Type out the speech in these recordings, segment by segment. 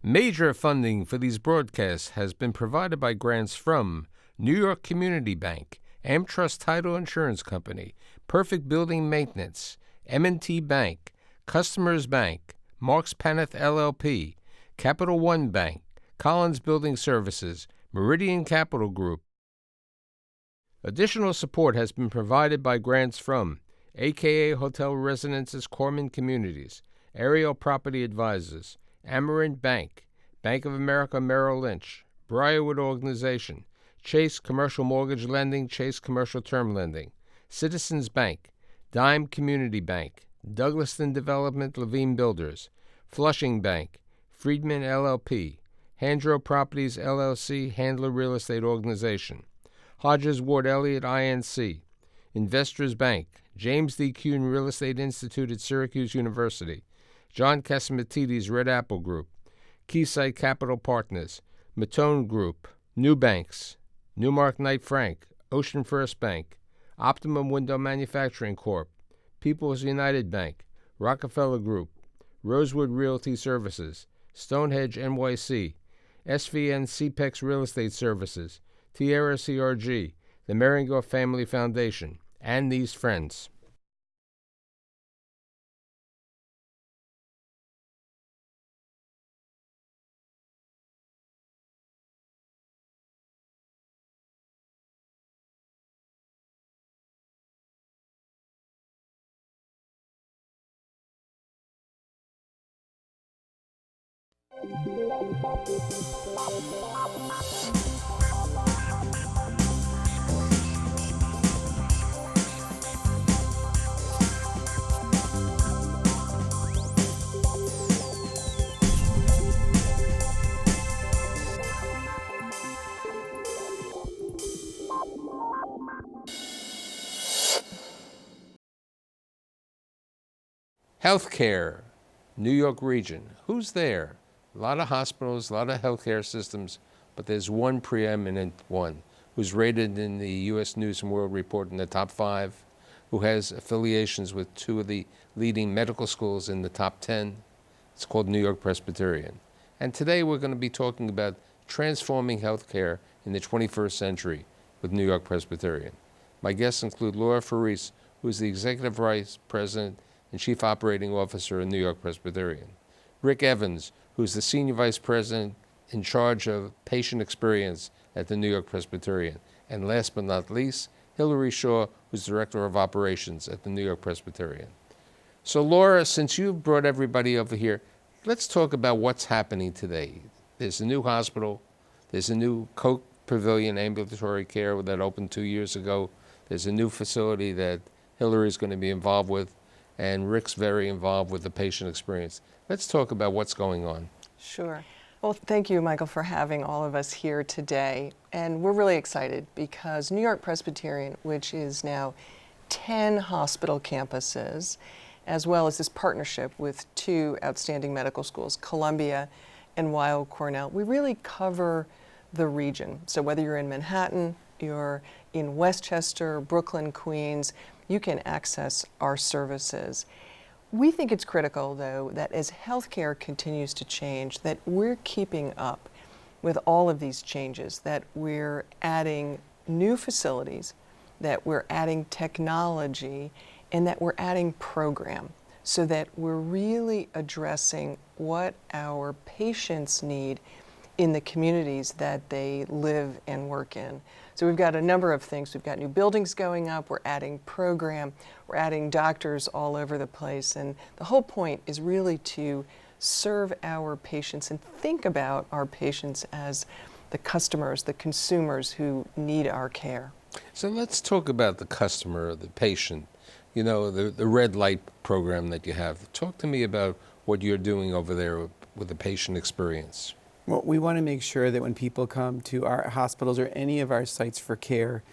Major funding for these broadcasts has been provided by grants from New York Community Bank, AmTrust Title Insurance Company, Perfect Building Maintenance, M&T Bank, Customers Bank, Marks Paneth LLP, Capital One Bank, Collins Building Services, Meridian Capital Group. Additional support has been provided by grants from AKA Hotel Residences Corman Communities, Ariel Property Advisors, Amerant Bank, Bank of America Merrill Lynch, Briarwood Organization, Chase Commercial Mortgage Lending, Chase Commercial Term Lending, Citizens Bank, Dime Community Bank, Douglaston Development Levine Builders, Flushing Bank, Friedman LLP, Handro Properties LLC, Handler Real Estate Organization, Hodges Ward Elliott INC, Investors Bank, James D. Kuhn Real Estate Institute at Syracuse University, John Casamatides Red Apple Group, Keysight Capital Partners, Matone Group, New Banks, Newmark Knight Frank, Ocean First Bank, Optimum Window Manufacturing Corp., People's United Bank, Rockefeller Group, Rosewood Realty Services, Stonehenge NYC, SVN CPEX Real Estate Services, Tierra CRG, the Meringer Family Foundation, and these friends. Healthcare, New York region. Who's there? A lot of hospitals, a lot of healthcare systems, but there's one preeminent one who's rated in the U.S. News and World Report in the top 5, who has affiliations with 2 of the leading medical schools in the top 10. It's called New-York-Presbyterian. And today we're going to be talking about transforming healthcare in the 21st century with New-York-Presbyterian. My guests include Laura Faris, who is the Executive Vice President and Chief Operating Officer in New-York-Presbyterian. Rick Evans, who's the Senior Vice President in charge of patient experience at the New-York-Presbyterian. And last but not least, Hillary Shaw, who's Director of Operations at the New-York-Presbyterian. So Laura, since you've brought everybody over here, let's talk about what's happening today. There's a new hospital. There's a new Koch Pavilion Ambulatory Care that opened 2 years ago. There's a new facility that Hillary's going to be involved with, and Rick's very involved with the patient experience. Let's talk about what's going on. Sure. Well, thank you, Michael, for having all of us here today. And we're really excited because New-York-Presbyterian, which is now 10 hospital campuses, as well as this partnership with 2 outstanding medical schools, Columbia and Weill Cornell, we really cover the region. So whether you're in Manhattan, you're in Westchester, Brooklyn, Queens, you can access our services. We think it's critical, though, that as healthcare continues to change, that we're keeping up with all of these changes, that we're adding new facilities, that we're adding technology, and that we're adding program, so that we're really addressing what our patients need in the communities that they live and work in. So we've got a number of things. We've got new buildings going up, we're adding program, we're adding doctors all over the place, and the whole point is really to serve our patients and think about our patients as the customers, the consumers who need our care. So let's talk about the customer, the patient, you know, the red light program that you have. Talk to me about what you're doing over there with the patient experience. Well, we want to make sure that when people come to our hospitals or any of our sites for care,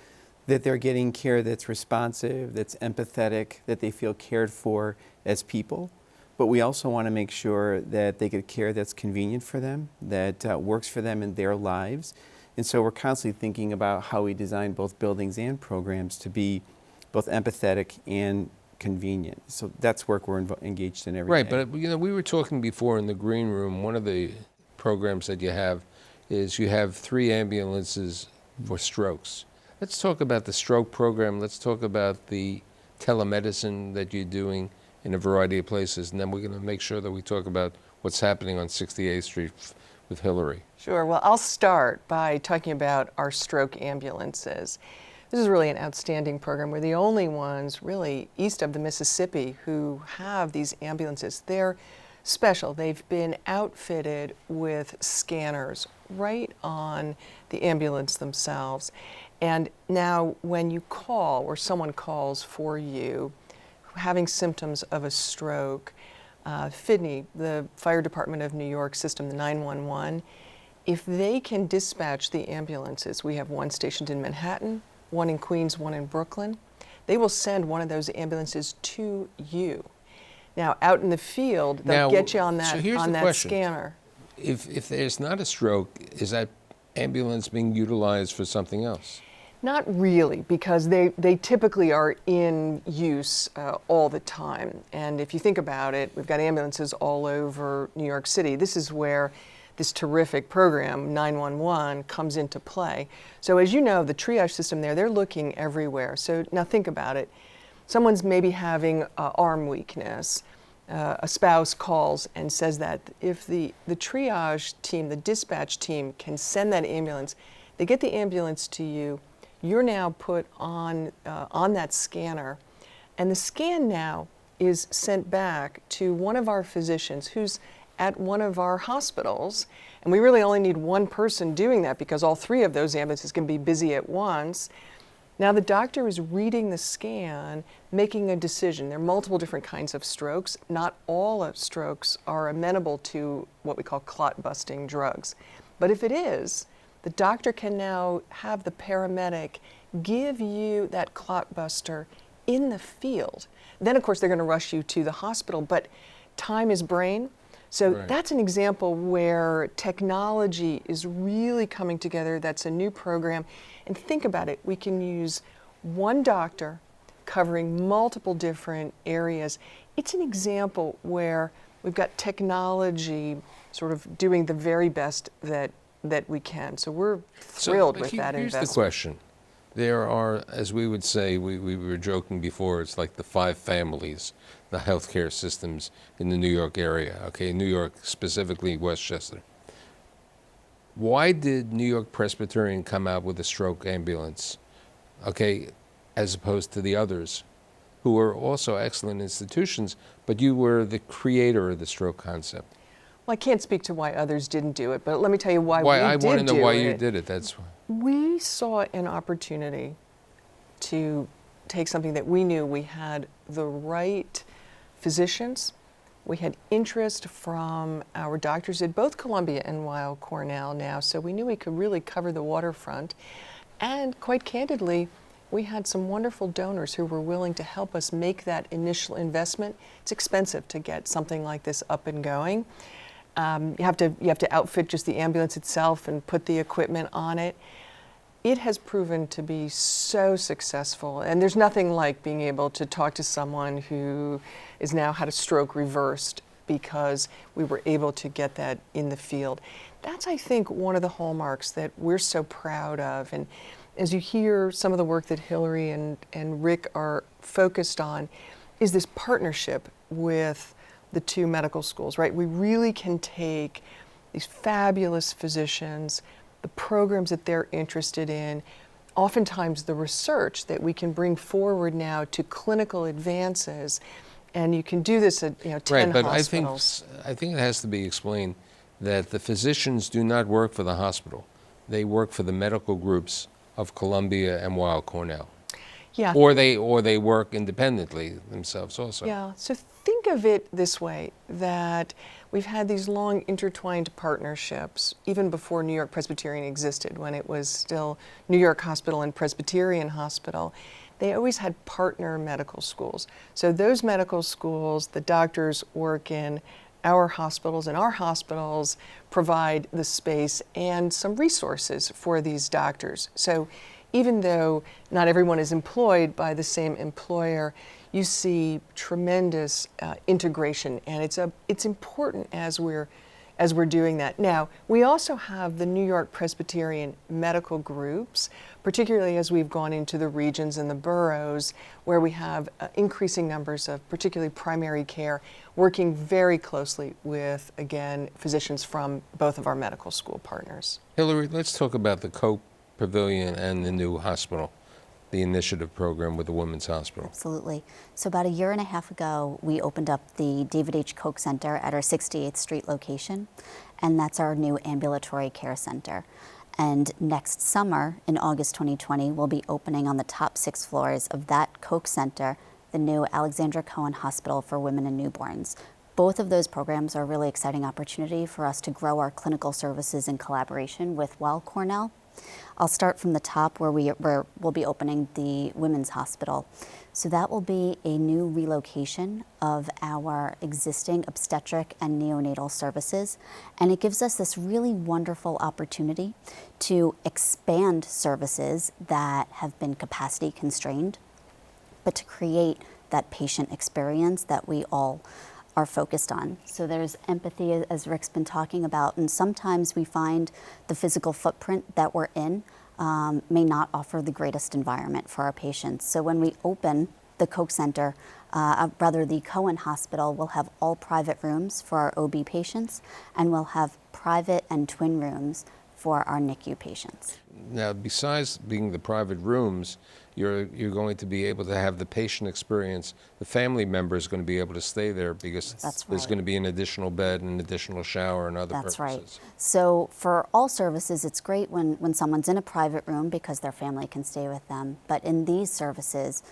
that they're getting care that's responsive, that's empathetic, that they feel cared for as people. But we also want to make sure that they get care that's convenient for them, that works for them in their lives. And so we're constantly thinking about how we design both buildings and programs to be both empathetic and convenient. So that's work we're engaged in every day. Right, but you know, we were talking before in the green room, one of the programs that you have is you have 3 ambulances for strokes. Let's talk about the stroke program. Let's talk about the telemedicine that you're doing in a variety of places, and then we're going to make sure that we talk about what's happening on 68th Street with Hillary. Sure. Well, I'll start by talking about our stroke ambulances. This is really an outstanding program. We're the only ones really east of the Mississippi who have these ambulances. They're special. They've been outfitted with scanners right on the ambulance themselves. And now when you call or someone calls for you having symptoms of a stroke, FIDNY, the Fire Department of New York system, the 911, if they can dispatch the ambulances, we have one stationed in Manhattan, one in Queens, one in Brooklyn, they will send one of those ambulances to you. Now, out in the field, they'll get you on that scanner. If there's not a stroke, is that ambulance being utilized for something else? Not really, because they typically are in use all the time. And if you think about it, we've got ambulances all over New York City. This is where this terrific program, 911, comes into play. So as you know, the triage system there, they're looking everywhere. So now think about it. Someone's maybe having arm weakness. A spouse calls and says that. If the triage team, the dispatch team, can send that ambulance, they get the ambulance to you, you're now put on that scanner, and the scan now is sent back to one of our physicians who's at one of our hospitals, and we really only need one person doing that because all 3 of those ambulances can be busy at once. Now the doctor is reading the scan, making a decision. There are multiple different kinds of strokes. Not all of strokes are amenable to what we call clot-busting drugs. But if it is, the doctor can now have the paramedic give you that clot buster in the field. Then, of course, they're going to rush you to the hospital, but time is brain. So Right. That's an example where technology is really coming together. That's a new program. And think about it. We can use one doctor covering multiple different areas. It's an example where we've got technology sort of doing the very best that we can. So we're thrilled with that investment. Here's the question. There are, as we would say, we were joking before, it's like the 5 families, the healthcare systems in the New York area, okay, New York, specifically Westchester. Why did New-York-Presbyterian come out with a stroke ambulance, okay, as opposed to the others, who were also excellent institutions, but you were the creator of the stroke concept? Well, I can't speak to why others didn't do it, but let me tell you why we I did want to know do why it. you did it. That's why. We saw an opportunity to take something that we knew we had the right physicians. We had interest from our doctors at both Columbia and Weill Cornell now, so we knew we could really cover the waterfront. And quite candidly, we had some wonderful donors who were willing to help us make that initial investment. It's expensive to get something like this up and going. You have to outfit just the ambulance itself and put the equipment on it. It has proven to be so successful, and there's nothing like being able to talk to someone who has now had a stroke reversed because we were able to get that in the field. That's, I think, one of the hallmarks that we're so proud of. And as you hear some of the work that Hillary and Rick are focused on, is this partnership with the 2 medical schools, right? We really can take these fabulous physicians, the programs that they're interested in, oftentimes the research that we can bring forward now to clinical advances, and you can do this at 10 right, but hospitals. I think it has to be explained that the physicians do not work for the hospital. They work for the medical groups of Columbia and Weill Cornell. Yeah. Or they work independently themselves also. Yeah, so think of it this way, that we've had these long intertwined partnerships, even before New York-Presbyterian existed, when it was still New York Hospital and Presbyterian Hospital. They always had partner medical schools. So those medical schools, the doctors work in our hospitals, and our hospitals provide the space and some resources for these doctors. So even though not everyone is employed by the same employer, you see tremendous integration, and it's important as we're as we're doing that. Now, we also have the New York-Presbyterian medical groups, particularly as we've gone into the regions and the boroughs, where we have increasing numbers of particularly primary care, working very closely with, again, physicians from both of our medical school partners. Hillary, let's talk about the Koch Pavilion and the new hospital, the initiative program with the Women's Hospital. Absolutely. So about a year and a half ago, we opened up the David H. Koch Center at our 68th Street location, and that's our new Ambulatory Care Center. And next summer, in August 2020, we'll be opening on the top 6 floors of that Koch Center, the new Alexandra Cohen Hospital for Women and Newborns. Both of those programs are a really exciting opportunity for us to grow our clinical services in collaboration with Weill Cornell. I'll start from the top where we'll be opening the Women's Hospital. So that will be a new relocation of our existing obstetric and neonatal services, and it gives us this really wonderful opportunity to expand services that have been capacity constrained, but to create that patient experience that we all are focused on. So there's empathy, as Rick's been talking about, and sometimes we find the physical footprint that we're in may not offer the greatest environment for our patients. So when we open the Koch Center, rather the Cohen Hospital, we'll have all private rooms for our OB patients, and we'll have private and twin rooms for our NICU patients. Now, besides being the private rooms, you're going to be able to have the patient experience. The family member is going to be able to stay there because there's going to be an additional bed and an additional shower and other purposes. That's right. So for all services, it's great when someone's in a private room because their family can stay with them. But in these services,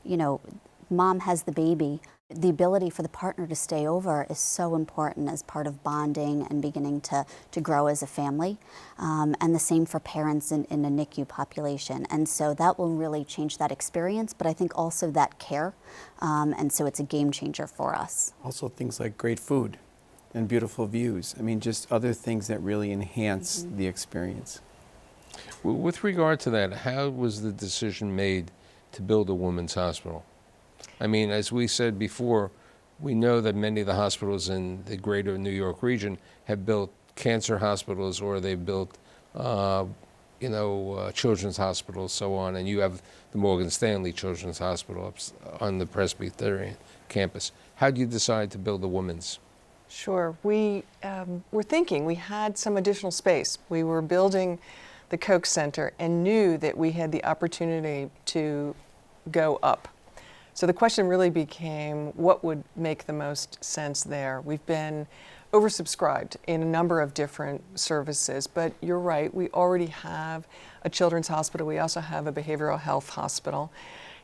you know, mom has the baby. The ability for the partner to stay over is so important as part of bonding and beginning to grow as a family. And the same for parents in a NICU population. And so that will really change that experience, but I think also that care. And so it's a game changer for us. Also things like great food and beautiful views. I mean, just other things that really enhance the experience. With regard to that, how was the decision made to build a women's hospital? I mean, as we said before, we know that many of the hospitals in the greater New York region have built cancer hospitals, or they've built, children's hospitals, so on. And you have the Morgan Stanley Children's Hospital up on the Presbyterian campus. How did you decide to build a women's? Sure. We were thinking we had some additional space. We were building the Koch Center and knew that we had the opportunity to go up. So the question really became, what would make the most sense there? We've been oversubscribed in a number of different services, but you're right, we already have a children's hospital. We also have a behavioral health hospital.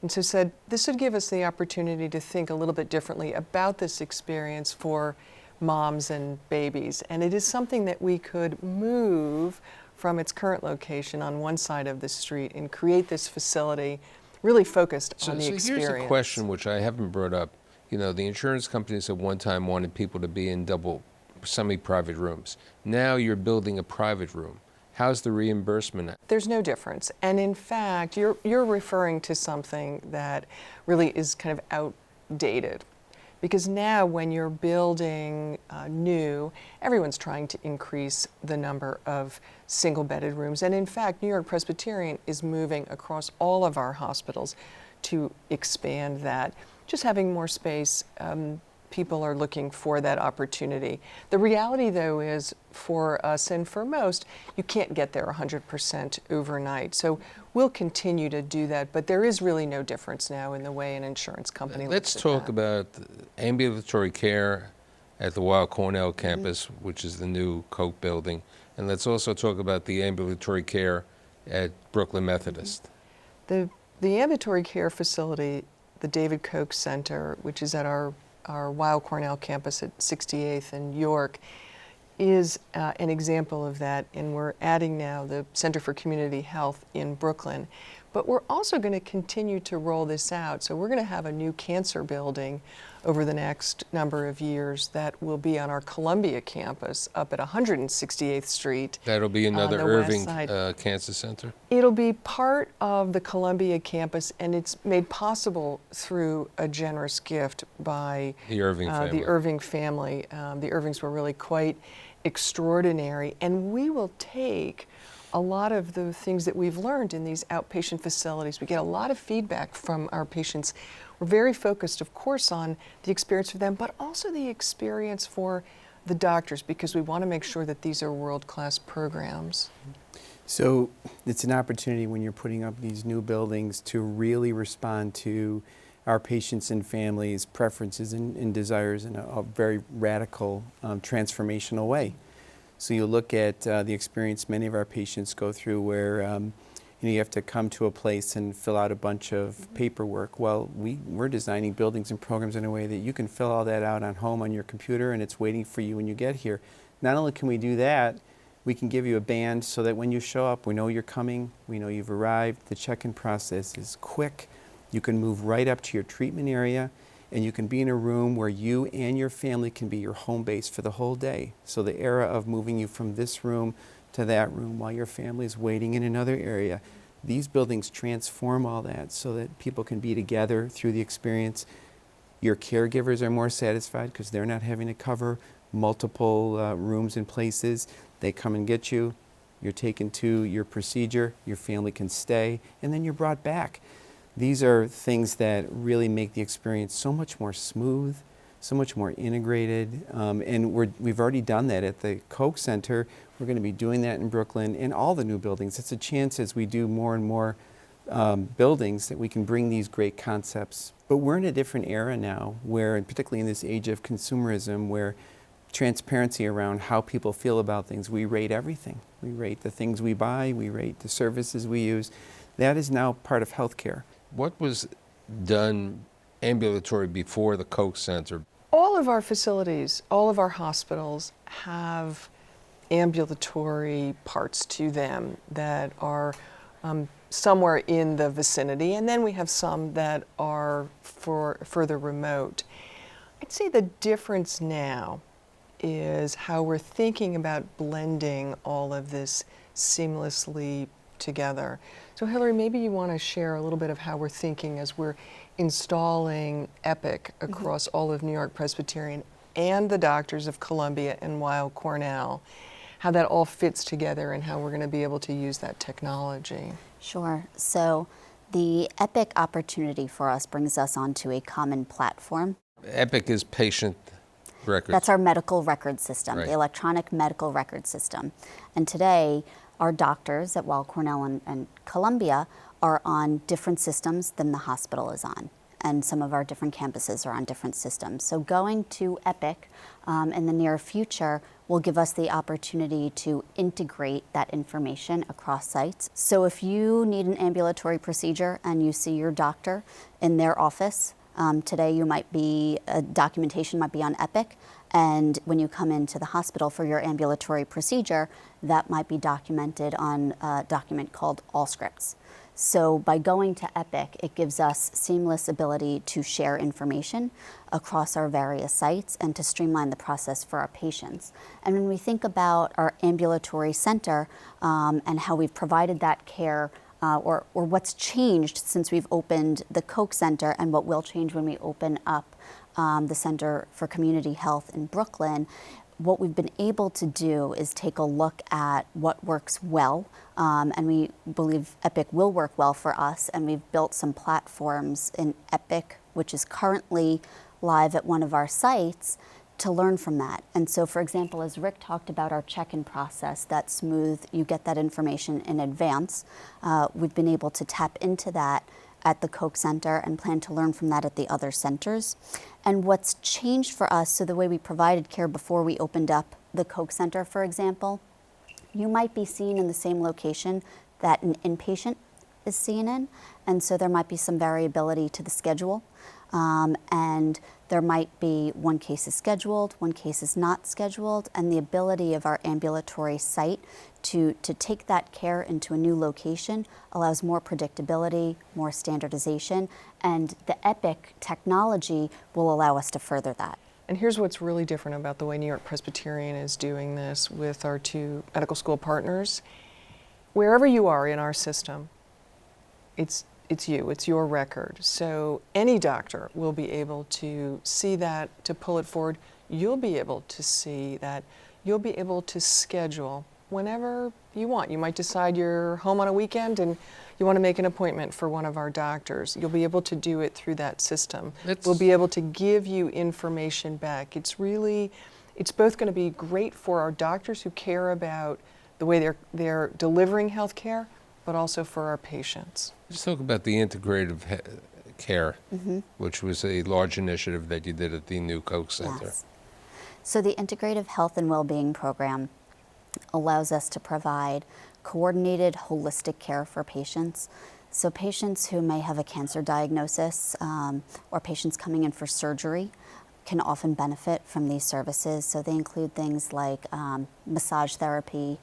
And so said, this would give us the opportunity to think a little bit differently about this experience for moms and babies. And it is something that we could move from its current location on one side of the street and create this facility really focused on the experience. Here's a question which I haven't brought up. You know, the insurance companies at one time wanted people to be in double semi-private rooms. Now you're building a private room. How's the reimbursement? There's no difference. And in fact, you're referring to something that really is kind of outdated. Because now when you're building new, everyone's trying to increase the number of single-bedded rooms. And in fact, New-York-Presbyterian is moving across all of our hospitals to expand that. Just having more space, people are looking for that opportunity. The reality, though, is for us and for most, you can't get there 100% overnight. So we'll continue to do that, but there is really no difference now in the way an insurance company Let's looks at talk that. about ambulatory care at the Weill Cornell campus, which is the new Koch building. And let's also talk about the ambulatory care at Brooklyn Methodist. The ambulatory care facility, the David Koch Center, which is at our Weill Cornell campus at 68th and York, is an example of that, and we're adding now the Center for Community Health in Brooklyn. But we're also going to continue to roll this out. So we're going to have a new cancer building over the next number of years that will be on our Columbia campus up at 168th Street. That'll be another on the west Irving side. Cancer Center? It'll be part of the Columbia campus, and it's made possible through a generous gift by The Irving family. the Irving family. The Irvings were really quite extraordinary, and we will take a lot of the things that we've learned in these outpatient facilities. We get a lot of feedback from our patients. We're very focused, of course, on the experience for them, but also the experience for the doctors, because we want to make sure that these are world-class programs. So it's an opportunity when you're putting up these new buildings to really respond to our patients and families' preferences and desires in a very radical, transformational way. So you look at the experience many of our patients go through where you have to come to a place and fill out a bunch of paperwork. Well, we're designing buildings and programs in a way that you can fill all that out on home on your computer, and it's waiting for you when you get here. Not only can we do that, we can give you a band so that when you show up, we know you're coming, we know you've arrived. The check-in process is quick. You can move right up to your treatment area, and you can be in a room where you and your family can be your home base for the whole day. So the era of moving you from this room to that room while your family is waiting in another area, these buildings transform all that so that people can be together through the experience. Your caregivers are more satisfied because they're not having to cover multiple rooms and places. They come and get you, you're taken to your procedure, your family can stay, and then you're brought back. These are things that really make the experience so much more smooth, so much more integrated, and we've already done that at the Koch Center. We're going to be doing that in Brooklyn and all the new buildings. It's a chance as we do more and more buildings that we can bring these great concepts. But we're in a different era now where, and particularly in this age of consumerism, where transparency around how people feel about things, we rate everything. We rate the things we buy, we rate the services we use. That is now part of healthcare. What was done ambulatory before the Koch Center? All of our facilities, all of our hospitals have ambulatory parts to them that are somewhere in the vicinity, and then we have some that are further remote. I'd say the difference now is how we're thinking about blending all of this seamlessly together. So Hillary, maybe you want to share a little bit of how we're thinking as we're installing Epic across all of New York-Presbyterian and the doctors of Columbia and Weill Cornell, how that all fits together and how we're going to be able to use that technology. Sure. So the Epic opportunity for us brings us onto a common platform. Epic is patient records. That's our medical record system, Right. the electronic medical record system. And today, our doctors at Weill Cornell and Columbia are on different systems than the hospital is on. And some of our different campuses are on different systems. So going to Epic in the near future will give us the opportunity to integrate that information across sites. So if you need an ambulatory procedure and you see your doctor in their office, today you might be, documentation might be on Epic, and when you come into the hospital for your ambulatory procedure, that might be documented on a document called Allscripts. So by going to Epic, it gives us seamless ability to share information across our various sites and to streamline the process for our patients. And when we think about our ambulatory center and how we've provided that care, or what's changed since we've opened the Koch Center and what will change when we open up the Center for Community Health in Brooklyn, what we've been able to do is take a look at what works well, and we believe Epic will work well for us, and we've built some platforms in Epic, which is currently live at one of our sites, to learn from that. And so, for example, as Rick talked about our check-in process, that's smooth, you get that information in advance. We've been able to tap into that at the Koch Center and plan to learn from that at the other centers. And what's changed for us, so the way we provided care before we opened up the Koch Center, for example, you might be seen in the same location that an inpatient is seen in, and so there might be some variability to the schedule. And there might be one case is scheduled, one case is not scheduled, and the ability of our ambulatory site to take that care into a new location allows more predictability, more standardization, and the Epic technology will allow us to further that. And here's what's really different about the way New York-Presbyterian is doing this with our two medical school partners. Wherever you are in our system, it's you, it's your record. So any doctor will be able to see that, to pull it forward. You'll be able to see that you'll be able to schedule whenever you want. You might decide you're home on a weekend and you want to make an appointment for one of our doctors. You'll be able to do it through that system. We'll be able to give you information back. It's both going to be great for our doctors who care about the way they're delivering health care, but also for our patients. Let's talk about the Integrative Care, which was a large initiative that you did at the new Koch Center. Yes. So the Integrative Health and Wellbeing Program allows us to provide coordinated, holistic care for patients. So patients who may have a cancer diagnosis or patients coming in for surgery can often benefit from these services. So they include things like massage therapy,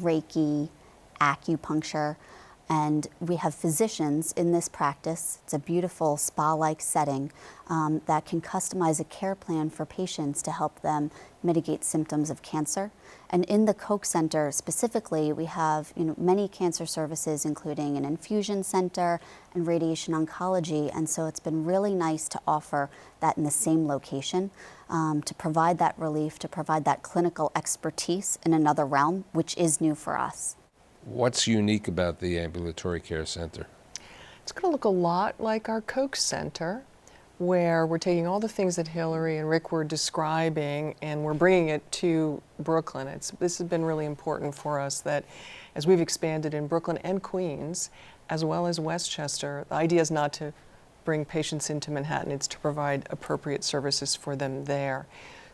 Reiki, acupuncture, and we have physicians in this practice. It's a beautiful spa-like setting that can customize a care plan for patients to help them mitigate symptoms of cancer. And in the Koch Center specifically, we have many cancer services, including an infusion center and radiation oncology. And so it's been really nice to offer that in the same location to provide that relief, to provide that clinical expertise in another realm, which is new for us. What's unique about the Ambulatory Care Center? It's going to look a lot like our Koch Center, where we're taking all the things that Hillary and Rick were describing and we're bringing it to Brooklyn. This has been really important for us, that as we've expanded in Brooklyn and Queens, as well as Westchester, the idea is not to bring patients into Manhattan, it's to provide appropriate services for them there.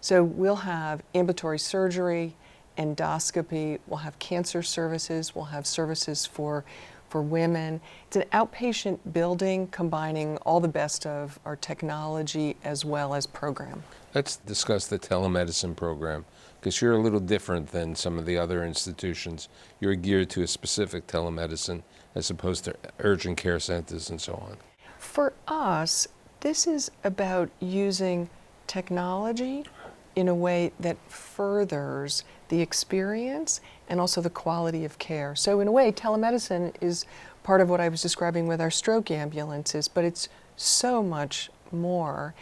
So we'll have ambulatory surgery, endoscopy, we'll have cancer services, we'll have services for women. It's an outpatient building combining all the best of our technology as well as program. Let's discuss the telemedicine program, because you're a little different than some of the other institutions. You're geared to a specific telemedicine as opposed to urgent care centers and so on. For us, this is about using technology in a way that furthers the experience and also the quality of care. So in a way, telemedicine is part of what I was describing with our stroke ambulances, but it's so much more.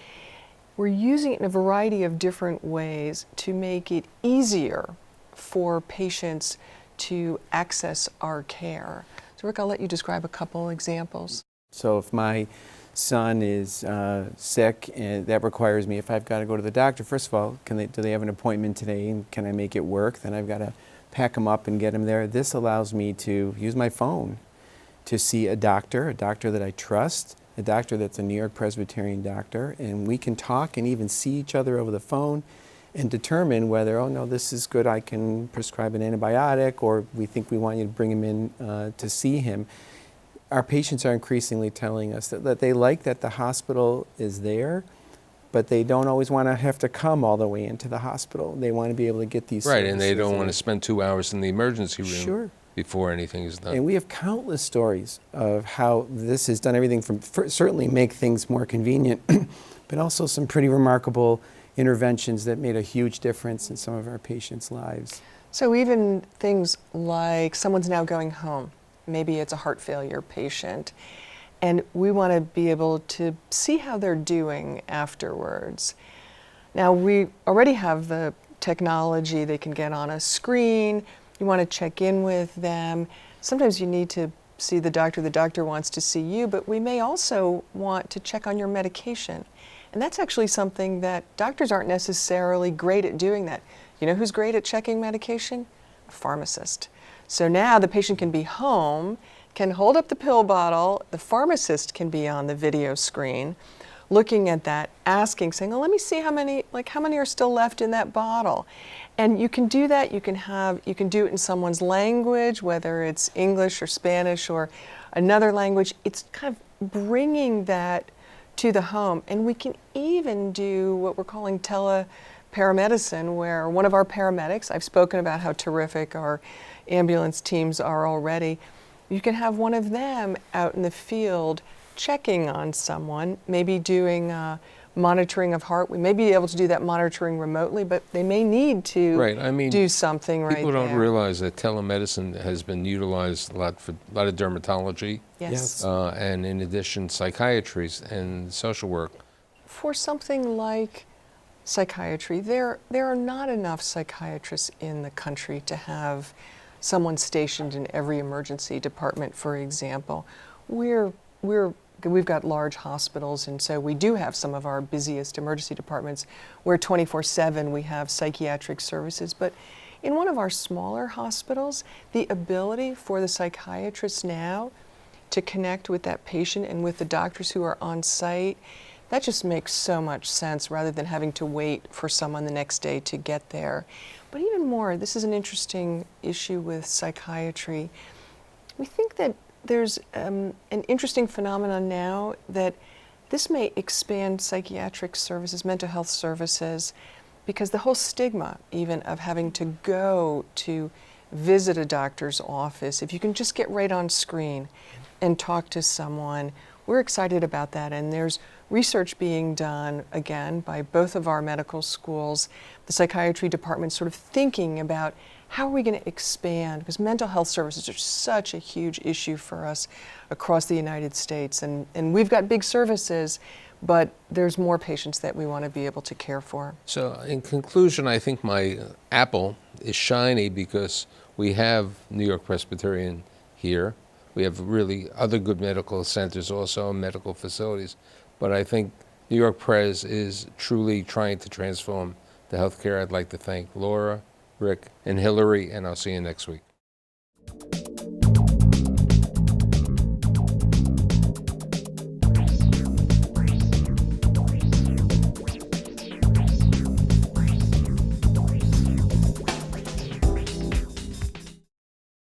We're using it in a variety of different ways to make it easier for patients to access our care. So Rick, I'll let you describe a couple examples. So if my son is sick and that requires me, if I've got to go to the doctor, first of all, do they have an appointment today and can I make it work? Then I've got to pack him up and get him there. This allows me to use my phone to see a doctor that I trust, a doctor that's a New York-Presbyterian doctor, and we can talk and even see each other over the phone and determine whether, oh no, this is good, I can prescribe an antibiotic, or we think we want you to bring him in to see him. Our patients are increasingly telling us that they like that the hospital is there, but they don't always want to have to come all the way into the hospital. They want to be able to get these Right, and they services don't want to spend 2 hours in the emergency room Sure. before anything is done. And we have countless stories of how this has done everything from certainly make things more convenient, but also some pretty remarkable interventions that made a huge difference in some of our patients' lives. So even things like someone's now going home. Maybe it's a heart failure patient, and we want to be able to see how they're doing afterwards. Now, we already have the technology. They can get on a screen. You want to check in with them. Sometimes you need to see the doctor wants to see you, but we may also want to check on your medication. And that's actually something that doctors aren't necessarily great at doing that. You know who's great at checking medication? A pharmacist. So now the patient can be home, can hold up the pill bottle, the pharmacist can be on the video screen, looking at that, asking, saying, oh, let me see how many are still left in that bottle. And you can do that, you can do it in someone's language, whether it's English or Spanish or another language. It's kind of bringing that to the home. And we can even do what we're calling tele-paramedicine, where one of our paramedics, I've spoken about how terrific our ambulance teams are already, you can have one of them out in the field checking on someone, maybe doing monitoring of heart. We may be able to do that monitoring remotely, but they may need to do something right there. People don't realize that telemedicine has been utilized a lot for a lot of dermatology. Yes. And in addition, psychiatry and social work. For something like psychiatry, there are not enough psychiatrists in the country to have someone stationed in every emergency department, for example. We've got large hospitals, and so we do have some of our busiest emergency departments where 24/7 we have psychiatric services. But in one of our smaller hospitals, the ability for the psychiatrists now to connect with that patient and with the doctors who are on site, that just makes so much sense rather than having to wait for someone the next day to get there. But even more, this is an interesting issue with psychiatry. We think that there's an interesting phenomenon now that this may expand psychiatric services, mental health services, because the whole stigma even of having to go to visit a doctor's office, if you can just get right on screen and talk to someone, we're excited about that. And there's research being done, again, by both of our medical schools, the psychiatry department sort of thinking about how are we going to expand, because mental health services are such a huge issue for us across the United States. And we've got big services, but there's more patients that we want to be able to care for. So in conclusion, I think my apple is shiny because we have New York-Presbyterian here. We have really other good medical centers also, medical facilities. But I think New York Pres is truly trying to transform the healthcare. I'd like to thank Laura, Rick, and Hillary, and I'll see you next week.